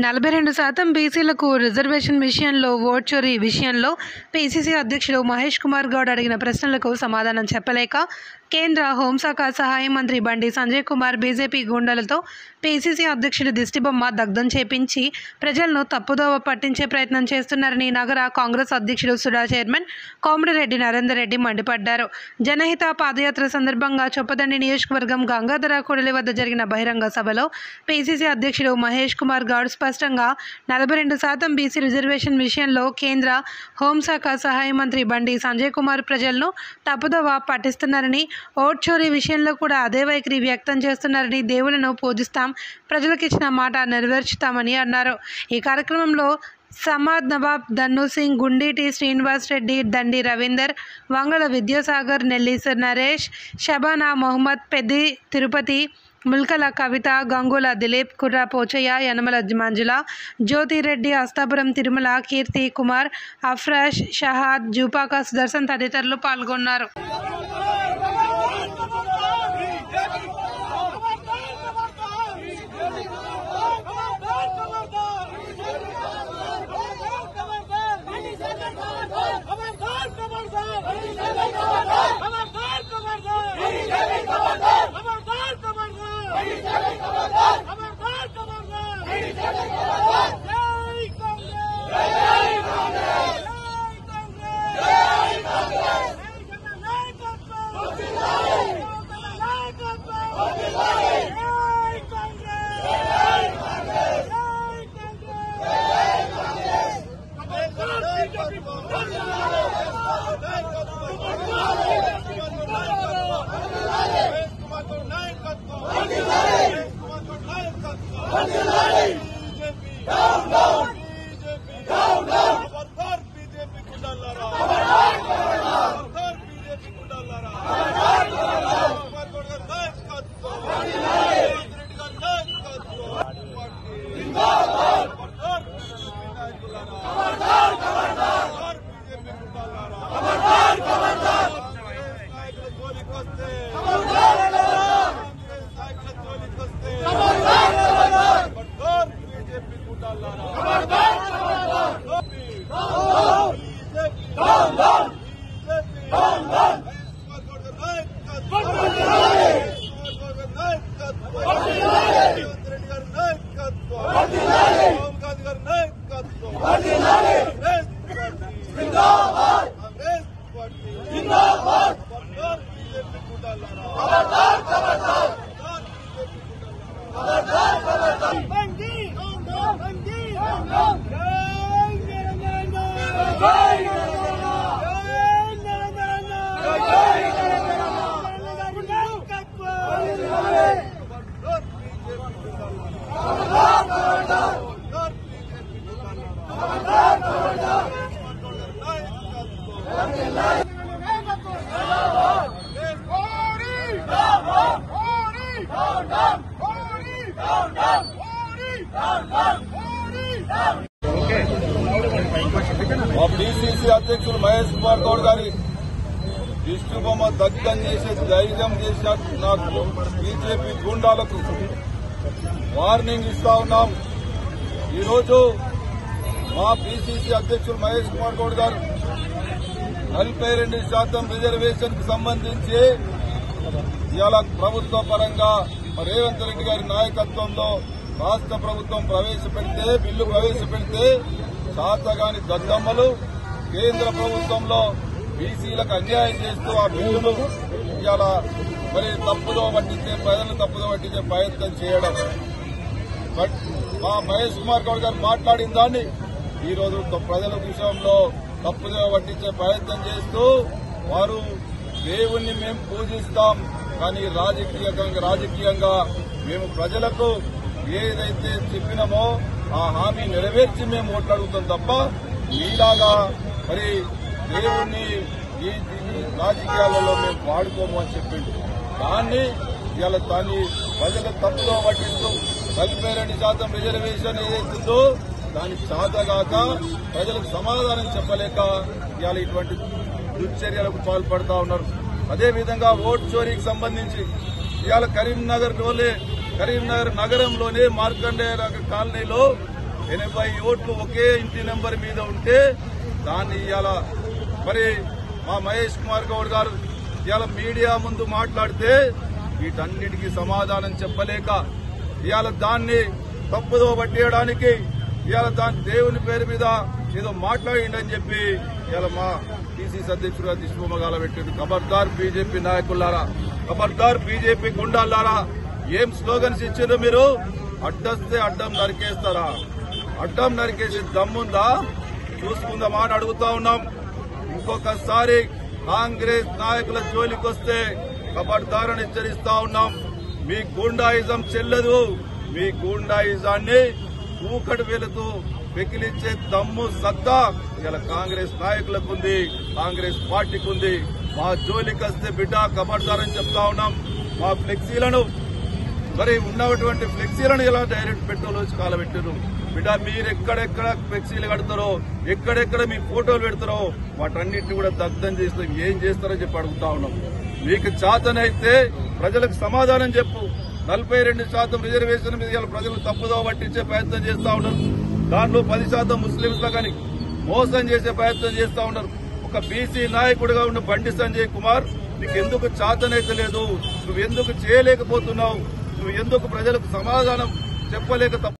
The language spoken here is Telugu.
42% బీసీలకు రిజర్వేషన్ విషయంలో ఓట్ చోరీ విషయంలో పీసీసీ అధ్యక్షుడు మహేష్ కుమార్ గౌడ్ అడిగిన ప్రశ్నలకు సమాధానం చెప్పలేక కేంద్ర హోంశాఖ సహాయ మంత్రి బండి సంజయ్ కుమార్ బీజేపీ గూండాలతో పీసీసీ అధ్యక్షుడి దిష్టిబొమ్మ దగ్ధం చేపించి ప్రజలను తప్పుదోవ పట్టించే ప్రయత్నం చేస్తున్నారని నగర కాంగ్రెస్ అధ్యక్షుడు సుడా చైర్మన్ కోమటిరెడ్డి నరేందర్ రెడ్డి మండిపడ్డారు. జనహిత పాదయాత్ర సందర్భంగా చొప్పదండి నియోజకవర్గం గంగాధర కూడలి వద్ద జరిగిన బహిరంగ సభలో పీసీసీ అధ్యక్షుడు మహేష్ కుమార్ గౌడ్ స్పష్టంగా 42% బీసీ రిజర్వేషన్ విషయంలో కేంద్ర హోంశాఖ సహాయ మంత్రి బండి సంజయ్ కుమార్ ప్రజలను తప్పుదోవ పట్టిస్తున్నారని, ఓట్ చోరీ విషయంలో కూడా అదే వైఖరి వ్యక్తం చేస్తున్నారని, దేవులను పూజిస్తాం, ప్రజలకు ఇచ్చిన మాట నెరవేర్చుతామని అన్నారు. ఈ కార్యక్రమంలో సమాద్ నవాబ్, దన్ను సింగ్, గుండీటి శ్రీనివాస్ రెడ్డి, దండి రవీందర్, వంగళ విద్యాసాగర్, నెల్లిసర్ నరేష్, షబానా మొహమ్మద్, పెద్ది తిరుపతి, ముల్కల కవిత, గంగుల దిలీప్, కుర్రా పోచయ్య, యనమల మంజుల, జ్యోతిరెడ్డి, అస్తాపురం తిరుమల, కీర్తి కుమార్, అఫ్రాష్, షహాద్, జూపాక సుదర్శన్ తదితరులు పాల్గొన్నారు. మా పీసీసీ అధ్యక్షులు మహేష్ కుమార్ గౌడ్ గారి దిష్టిబొమ్మ దగ్ధం చేసే ధైర్యం చేసిన నాకు బీజేపీ గూండాలకు వార్నింగ్ ఇస్తా ఉన్నాం. ఈరోజు మా పీసీసీ అధ్యక్షులు మహేష్ కుమార్ గౌడ్ గారు 42% రిజర్వేషన్ కు సంబంధించి ఇవాళ ప్రభుత్వ పరంగా రేవంత్ రెడ్డి గారి నాయకత్వంలో రాష్ట్ర ప్రభుత్వం బిల్లు ప్రవేశపెడితే శాతగాని దద్దమ్మలు కేంద్ర ప్రభుత్వంలో బీసీలకు అన్యాయం చేస్తూ ఆ బిల్లును ఇవాళ ప్రజలను తప్పుదో పట్టించే ప్రయత్నం చేయడం. బట్ మా మహేష్ కుమార్ గౌడ్ గారు మాట్లాడిన దాన్ని ఈరోజు ప్రజల విషయంలో తప్పుదో పట్టించే ప్రయత్నం చేస్తూ వారు దేవుణ్ణి మేము పూజిస్తాం, కానీ రాజకీయంగా మేము ప్రజలకు ఏదైతే చెప్పినామో ఆ హామీ నెరవేర్చి మేము ఓట్లాడుతాం తప్ప మీలాగా దేవుణ్ణి ఈ రాజకీయాలలో మేము వాడుకోము అని చెప్పింది. దాన్ని ప్రజలు తప్పుదో పట్టిస్తూ 42% రిజర్వేషన్ ఏదైతుందో దానికి చాతగాక ప్రజలకు సమాధానం చెప్పలేక ఇవాళ ఇటువంటి దుశ్చర్యలకు పాల్పడతా ఉన్నారు. అదేవిధంగా ఓట్ చోరీకి సంబంధించి ఇవాళ కరీంనగర్ నగరంలోనే మార్కండేయ కాలనీలో 80 ఓట్లు ఒకే ఇంటి నెంబర్ మీద ఉంటే దాన్ని ఇవాళ మరి మా మహేష్ కుమార్ గౌడ్ గారు ఇవాళ మీడియా ముందు మాట్లాడితే వీటన్నిటికీ సమాధానం చెప్పలేక ఇవాళ దాన్ని తప్పుదో పట్టేయడానికి ఇవాళ దాని దేవుని పేరు మీద ఏదో మాట్లాడిండని చెప్పి ఇవాళ మా పిసిసి అధ్యక్షుడు దిష్టిబొమ్మగాల పెట్టాడు. ఖబర్దార్ బీజేపీ నాయకులారా, ఖబర్దార్ బీజేపీ గుండాలారా, ఏం స్లోగన్స్ ఇచ్చారు మీరు? అడ్డొస్తే అడ్డం నరికేస్తారా? అడ్డం నరికేసి దమ్ముందా చూసుకుందామా అని అడుగుతా ఉన్నాం. ఇంకొకసారి కాంగ్రెస్ నాయకుల జోలికొస్తే ఖబర్దారని హెచ్చరిస్తా ఉన్నాం. మీ గూండాయిజం చెల్లదు. మీ గూండాయిజాన్ని కూకటి వేలుతూ పెకిలించే దమ్ము సత్తా ఇలా కాంగ్రెస్ నాయకులకుంది, కాంగ్రెస్ పార్టీకి. మా జోలికొస్తే బిడ్డ ఖబర్దారని చెప్తా ఉన్నాం. మా ఫ్లెక్సీలను మరి ఉన్నటువంటి ఫ్లెక్సీలను ఇలా డైరెక్ట్ పెట్రోల్ వచ్చి కాలబెట్టారు. బిడ్డ మీరు ఎక్కడెక్కడ ఫ్లెక్సీలు కడతారో, ఎక్కడెక్కడ మీ ఫోటోలు పెడతారో వాటన్నిటిని కూడా దగ్ధం చేస్తాం. ఏం చేస్తారో చెప్పి అడుగుతా ఉన్నాం. మీకు చేతనైతే ప్రజలకు సమాధానం చెప్పు. 42% రిజర్వేషన్ మీద ప్రజలు తప్పుదో పట్టించే ప్రయత్నం చేస్తా ఉన్నారు. దాంట్లో 10% ముస్లింస్ కానీ మోసం చేసే ప్రయత్నం చేస్తా ఉన్నారు. ఒక బీసీ నాయకుడిగా ఉన్న బండి సంజయ్ కుమార్ నీకెందుకు చేతనైతే లేదు? నువ్వెందుకు చేయలేకపోతున్నావు? నువ్వు ఎందుకు ప్రజలకు సమాధానం చెప్పలేక